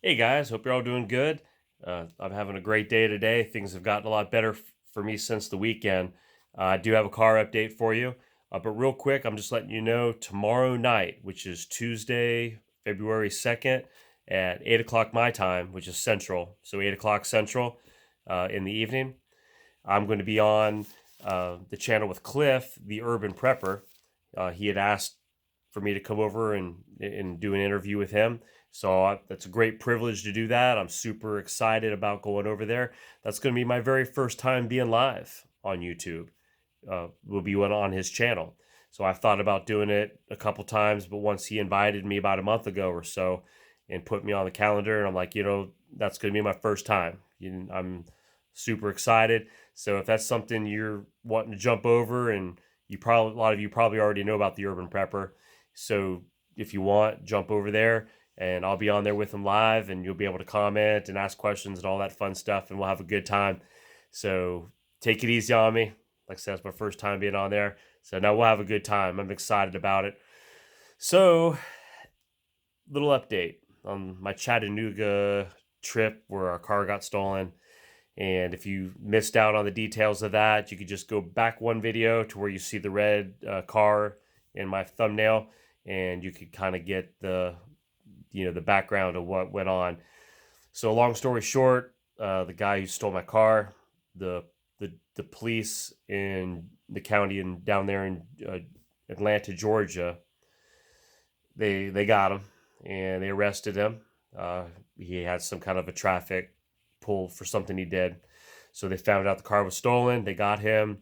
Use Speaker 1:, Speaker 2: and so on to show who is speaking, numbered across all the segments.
Speaker 1: Hey guys, hope you're all doing good. I'm having a great day today. Things have gotten a lot better for me since the weekend. I do have a car update for you, but real quick, I'm just letting you know tomorrow night, which is Tuesday, February 2nd at 8 o'clock my time, which is Central. So 8 o'clock Central in the evening. I'm going to be on the channel with Cliff, the urban prepper. He had asked for me to come over and do an interview with him. So that's a great privilege to do that. I'm super excited about going over there. That's going to be my very first time being live on YouTube. Will be one on his channel. So I've thought about doing it a couple times, but once he invited me about a month ago or so and put me on the calendar, and I'm like, that's going to be my first time. I'm super excited. So if that's something you're wanting to jump over, and a lot of you probably already know about the Urban Prepper. So if you want, jump over there and I'll be on there with him live, and you'll be able to comment and ask questions and all that fun stuff, and we'll have a good time. So take it easy on me. Like I said, it's my first time being on there. So now we'll have a good time. I'm excited about it. So, little update on my Chattanooga trip where our car got stolen. And if you missed out on the details of that, you could just go back one video to where you see the red car in my thumbnail, and you could kind of get the background of what went on. So, long story short, the guy who stole my car, the police in the county and down there in Atlanta, Georgia, they got him and they arrested him. He had some kind of a traffic pull for something he did. So they found out the car was stolen. They got him.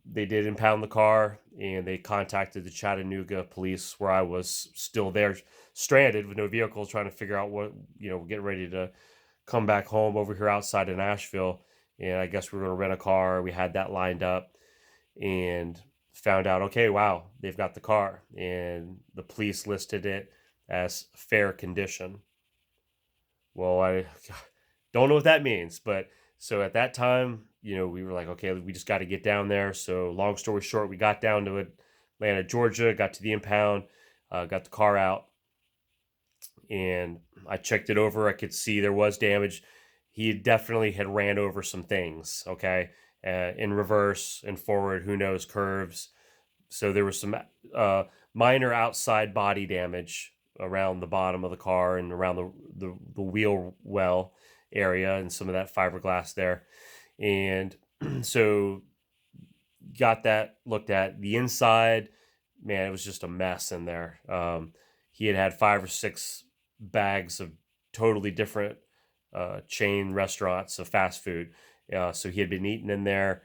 Speaker 1: They did impound the car, and they contacted the Chattanooga police, where I was still there, stranded with no vehicle, trying to figure out getting ready to come back home over here outside of Nashville. And I guess we were going to rent a car. We had that lined up and found out, okay, wow, they've got the car. And the police listed it as fair condition. Well, I don't know what that means, but so at that time, we were like, okay, we just got to get down there. So, long story short, we got down to Atlanta, Georgia, got to the impound, got the car out, and I checked it over. I could see there was damage. He definitely had ran over some things, okay, in reverse and forward, who knows, curves. So there was some minor outside body damage around the bottom of the car and around the wheel well area and some of that fiberglass there. And so got that looked at. The inside, man, it was just a mess in there. He had 5 or 6 bags of totally different chain restaurants of fast food. So he had been eating in there.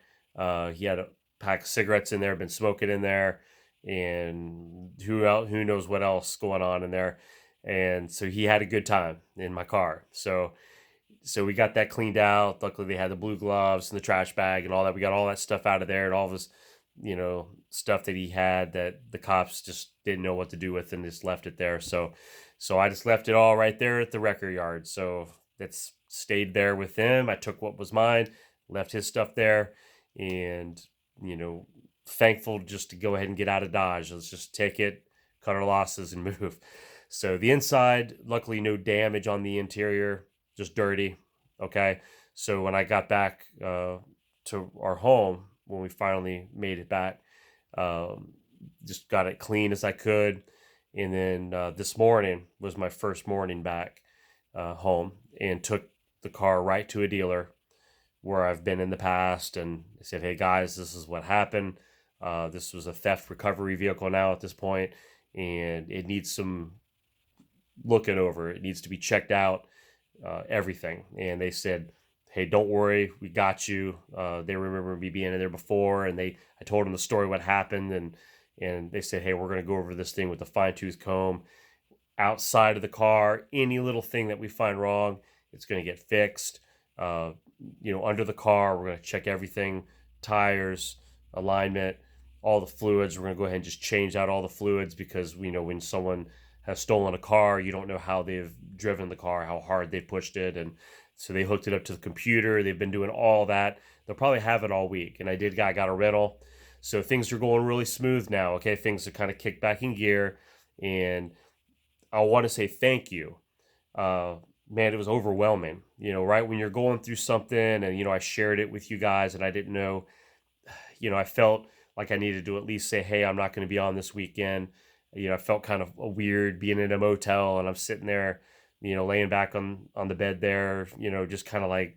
Speaker 1: He had a pack of cigarettes in there, been smoking in there, and who knows what else going on in there. And so he had a good time in my car. So we got that cleaned out. Luckily, they had the blue gloves and the trash bag and all that. We got all that stuff out of there, and all of his, stuff that he had that the cops just didn't know what to do with and just left it there. So I just left it all right there at the record yard. So that's stayed there with him. I took what was mine, left his stuff there, and you know, thankful just to go ahead and get out of Dodge. Let's just take it, cut our losses, and move. So the inside, luckily, no damage on the interior, just dirty. Okay. So when I got back to our home, when we finally made it back, um, just got it clean as I could. And then this morning was my first morning back home, and took the car right to a dealer where I've been in the past, and I said, "Hey guys, this is what happened. This was a theft recovery vehicle now at this point, and it needs some looking over. It needs to be checked out, everything." And they said, "Hey, don't worry, we got you." They remember me being in there before, and I told them the story, what happened, and they said, "Hey, we're going to go over this thing with a fine tooth comb. Outside of the car, any little thing that we find wrong, it's going to get fixed. Uh, Under the car, we're going to check everything, tires, alignment, all the fluids. We're going to go ahead and just change out all the fluids, because we know when someone has stolen a car, you don't know how they've driven the car, how hard they pushed it." And so they hooked it up to the computer. They've been doing all that. They'll probably have it all week. And I got a rental. So things are going really smooth now. Okay. Things are kind of kicked back in gear. And I want to say thank you. Uh, man, it was overwhelming. Right when you're going through something, and I shared it with you guys, and I didn't know. I felt like I needed to at least say, hey, I'm not going to be on this weekend. I felt kind of weird being in a motel, and I'm sitting there, laying back on the bed there, just kind of like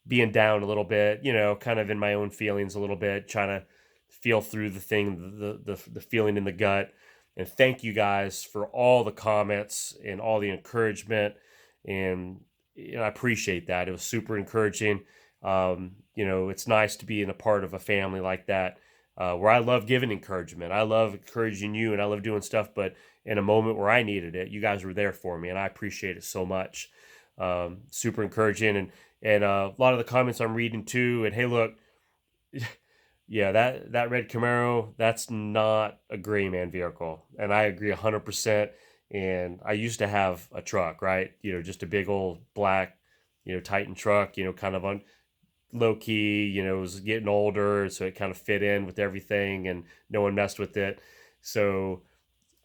Speaker 1: being down a little bit, kind of in my own feelings a little bit, trying to feel through the thing, the feeling in the gut. And thank you guys for all the comments and all the encouragement. And I appreciate that. It was super encouraging. It's nice to be in a part of a family like that, where I love giving encouragement. I love encouraging you, and I love doing stuff. But in a moment where I needed it, you guys were there for me, and I appreciate it so much. Super encouraging, and a lot of the comments I'm reading too. And hey, look, yeah, that red Camaro, that's not a gray man vehicle, and I agree 100%. And I used to have a truck, right? Just a big old black, Titan truck. Kind of on low key. It was getting older, so it kind of fit in with everything, and no one messed with it. So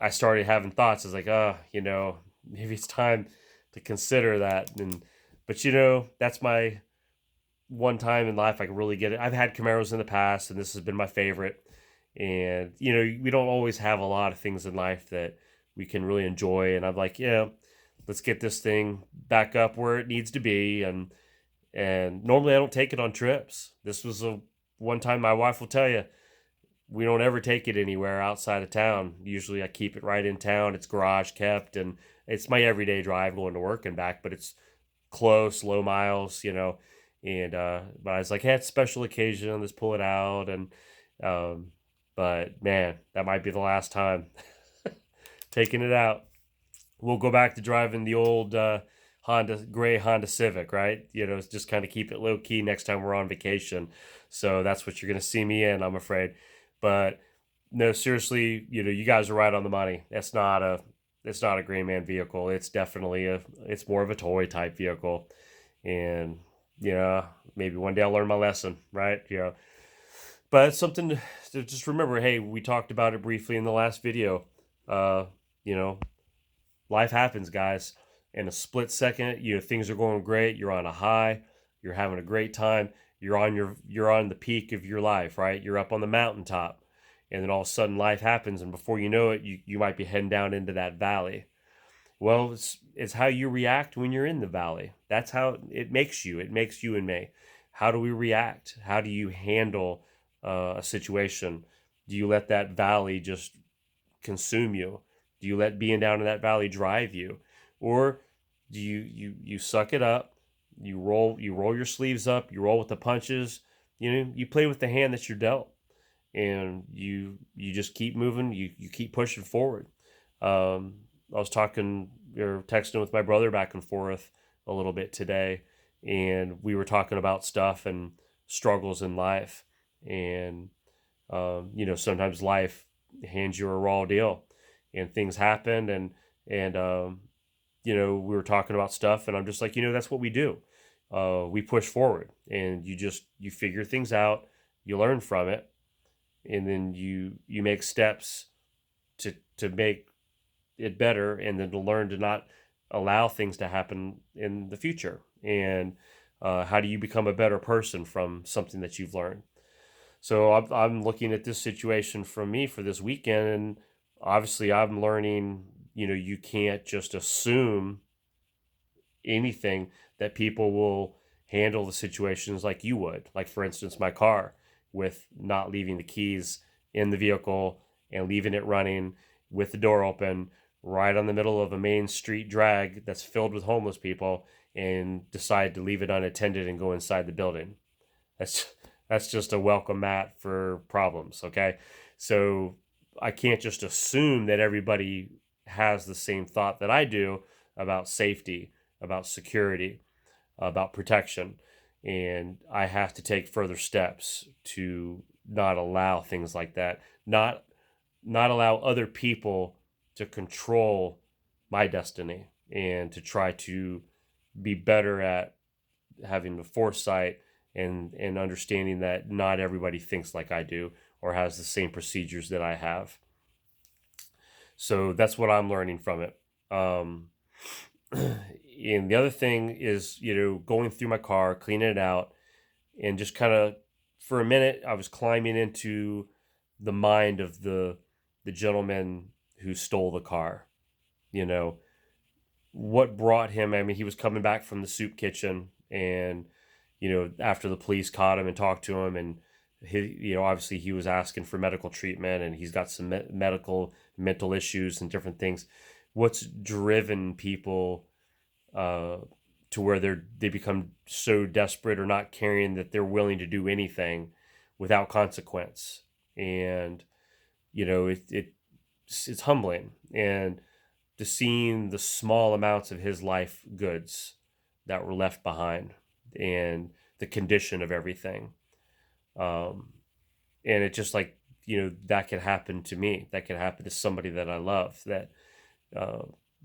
Speaker 1: I started having thoughts. I was like, maybe it's time to consider that. But that's my one time in life I can really get it. I've had Camaros in the past, and this has been my favorite. And we don't always have a lot of things in life that we can really enjoy. And I'm like, let's get this thing back up where it needs to be. And normally I don't take it on trips. This was a one time. My wife will tell you, we don't ever take it anywhere outside of town. Usually I keep it right in town. It's garage kept, and it's my everyday drive going to work and back, but it's close, low miles, and but I was like, hey, it's a special occasion, let's pull it out. And but man, that might be the last time taking it out. We'll go back to driving the old gray Honda Civic, right? Just kind of keep it low key next time we're on vacation. So that's what you're gonna see me in, I'm afraid. But no, seriously, you guys are right on the money. It's not a gray man vehicle. It's definitely it's more of a toy type vehicle. And maybe one day I'll learn my lesson, right? But it's something to just remember. Hey, we talked about it briefly in the last video. Uh, you know, Life happens, guys. In a split second, things are going great. You're on a high. You're having a great time. You're on the peak of your life, right? You're up on the mountaintop, and then all of a sudden life happens, and before you know it, you might be heading down into that valley. Well, it's how you react when you're in the valley. That's how it makes you. It makes you and me. How do we react? How do you handle a situation? Do you let that valley just consume you? Do you let being down in that valley drive you, or do you suck it up? You roll your sleeves up. You roll with the punches. You play with the hand that you're dealt, and you just keep moving. You keep pushing forward. I was talking or texting with my brother back and forth a little bit today, and we were talking about stuff and struggles in life. And sometimes life hands you a raw deal, and things happen. And we were talking about stuff, and I'm just like, that's what we do. We push forward, and you figure things out, you learn from it, and then you make steps to make it better, and then to learn to not allow things to happen in the future. And how do you become a better person from something that you've learned? So I'm looking at this situation from me for this weekend, and obviously I'm learning, you can't just assume anything that people will handle the situations like you would. Like, for instance, my car, with not leaving the keys in the vehicle and leaving it running with the door open right on the middle of a main street drag that's filled with homeless people, and decide to leave it unattended and go inside the building. That's that's just a welcome mat for problems, okay? So I can't just assume that everybody has the same thought that I do about safety, about security, about protection. And I have to take further steps to not allow things like that, not allow other people to control my destiny, and to try to be better at having the foresight and understanding that not everybody thinks like I do or has the same procedures that I have. So that's what I'm learning from it. And the other thing is, going through my car, cleaning it out, and just kind of for a minute, I was climbing into the mind of the gentleman who stole the car. You know, what brought him? I mean, he was coming back from the soup kitchen, and after the police caught him and talked to him, and obviously he was asking for medical treatment, and he's got some medical mental issues and different things. What's driven people uh, to where they become so desperate or not caring that they're willing to do anything without consequence? And it's humbling, and to seeing the small amounts of his life goods that were left behind, and the condition of everything. Um, and it just like, that could happen to me. That could happen to somebody that I love, uh,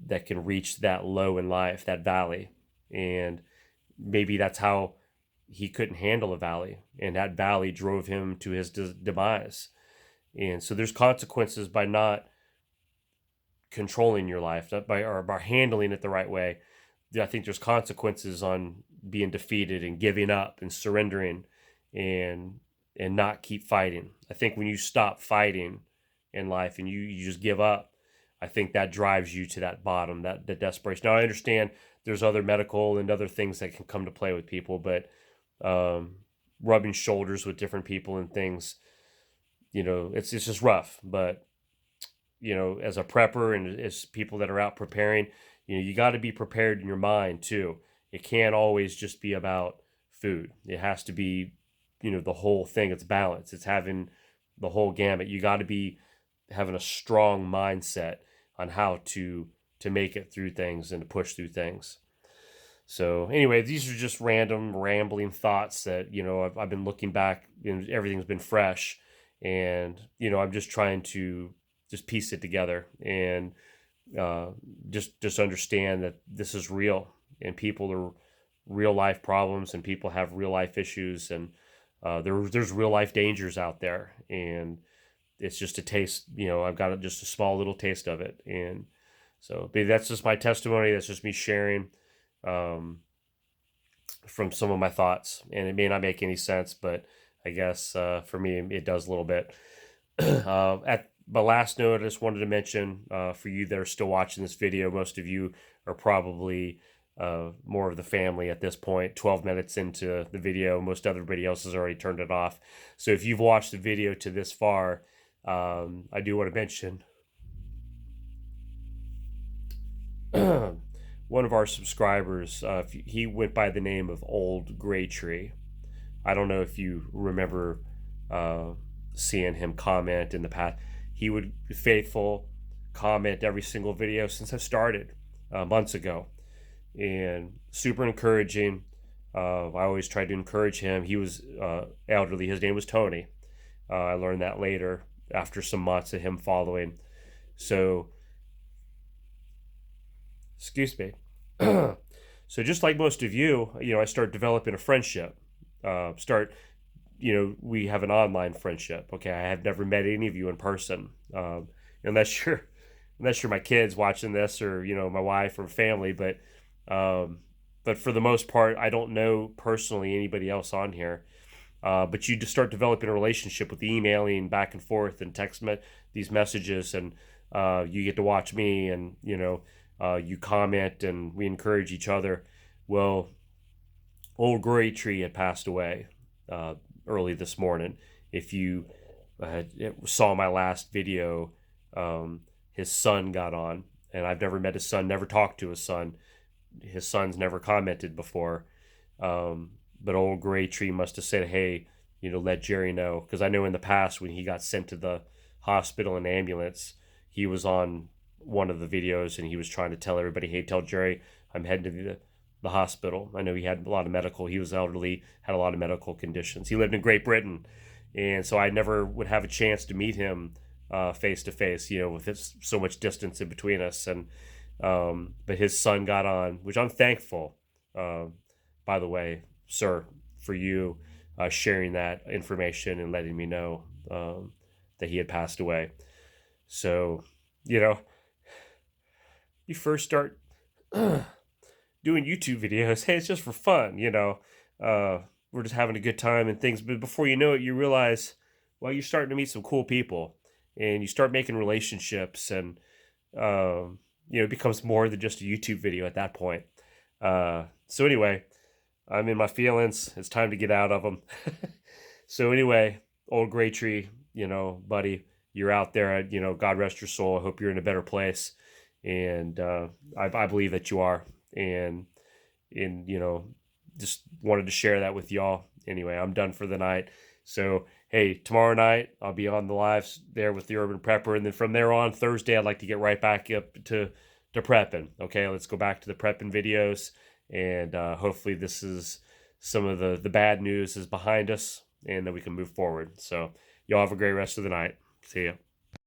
Speaker 1: that can reach that low in life, that valley. And maybe that's how he couldn't handle a valley, and that valley drove him to his demise. And so there's consequences by not controlling your life, not by handling it the right way. I think there's consequences on being defeated and giving up and surrendering, and not keep fighting. I think when you stop fighting in life and you just give up, I think that drives you to that bottom, that the desperation. Now I understand there's other medical and other things that can come to play with people, but rubbing shoulders with different people and things, it's just rough. But as a prepper and as people that are out preparing, you got to be prepared in your mind too. It can't always just be about food. It has to be, the whole thing. It's balance. It's having the whole gamut. You got to be having a strong mindset on how to make it through things and to push through things. So anyway, these are just random rambling thoughts that, I've been looking back and everything's been fresh, and, I'm just trying to just piece it together, and uh, just understand that this is real, and people are real life problems, and people have real life issues, and there's real life dangers out there, and it's just a taste. I've got just a small little taste of it, and so but that's just my testimony. That's just me sharing um, from some of my thoughts, and it may not make any sense, but I guess for me it does a little bit. At my last note, I just wanted to mention for you that are still watching this video, most of you are probably more of the family at this point. 12 minutes into the video, most everybody else has already turned it off. So if you've watched the video to this far, I do want to mention one of our subscribers. He went by the name of Old Gray Tree. I don't know if you remember seeing him comment in the past. He would be faithful, comment every single video since I started months ago, and super encouraging. I always tried to encourage him. He was elderly. His name was Tony. I learned that later after some months of him following. So, excuse me. So just like most of you, I start developing a friendship. We have an online friendship. Okay, I have never met any of you in person, unless you're my kids watching this, or my wife or family. But for the most part, I don't know personally anybody else on here. But you just start developing a relationship with emailing back and forth and these messages, and you get to watch me, and you comment, and we encourage each other. Well, Old Gray Tree had passed away early this morning. If you saw my last video, his son got on, and I've never met his son, never talked to his son. His son's never commented before. But Old Gray Tree must have said, hey, let Jerry know. Because I know in the past when he got sent to the hospital in ambulance, he was on one of the videos, and he was trying to tell everybody, hey, tell Jerry I'm heading to the hospital. I know he had a lot of he was elderly, had a lot of medical conditions. He lived in Great Britain, and so I never would have a chance to meet him face to face, with so much distance in between us. And but his son got on, which I'm thankful, by the way, sir, for you sharing that information and letting me know that he had passed away. So, you first start doing YouTube videos. Hey, it's just for fun, you know. We're just having a good time and things. But before you know it, you realize, well, you're starting to meet some cool people, and you start making relationships, and it becomes more than just a YouTube video at that point. So anyway, I'm in my feelings. It's time to get out of them. So anyway, old gray tree, buddy, you're out there. God rest your soul. I hope you're in a better place, and I believe that you are. And just wanted to share that with y'all. Anyway, I'm done for the night. So hey, tomorrow night I'll be on the lives there with the Urban Prepper, and then from there on Thursday I'd like to get right back up to prepping. Okay, let's go back to the prepping videos, and hopefully this is some of the bad news is behind us, and then we can move forward. So y'all have a great rest of the night. See ya.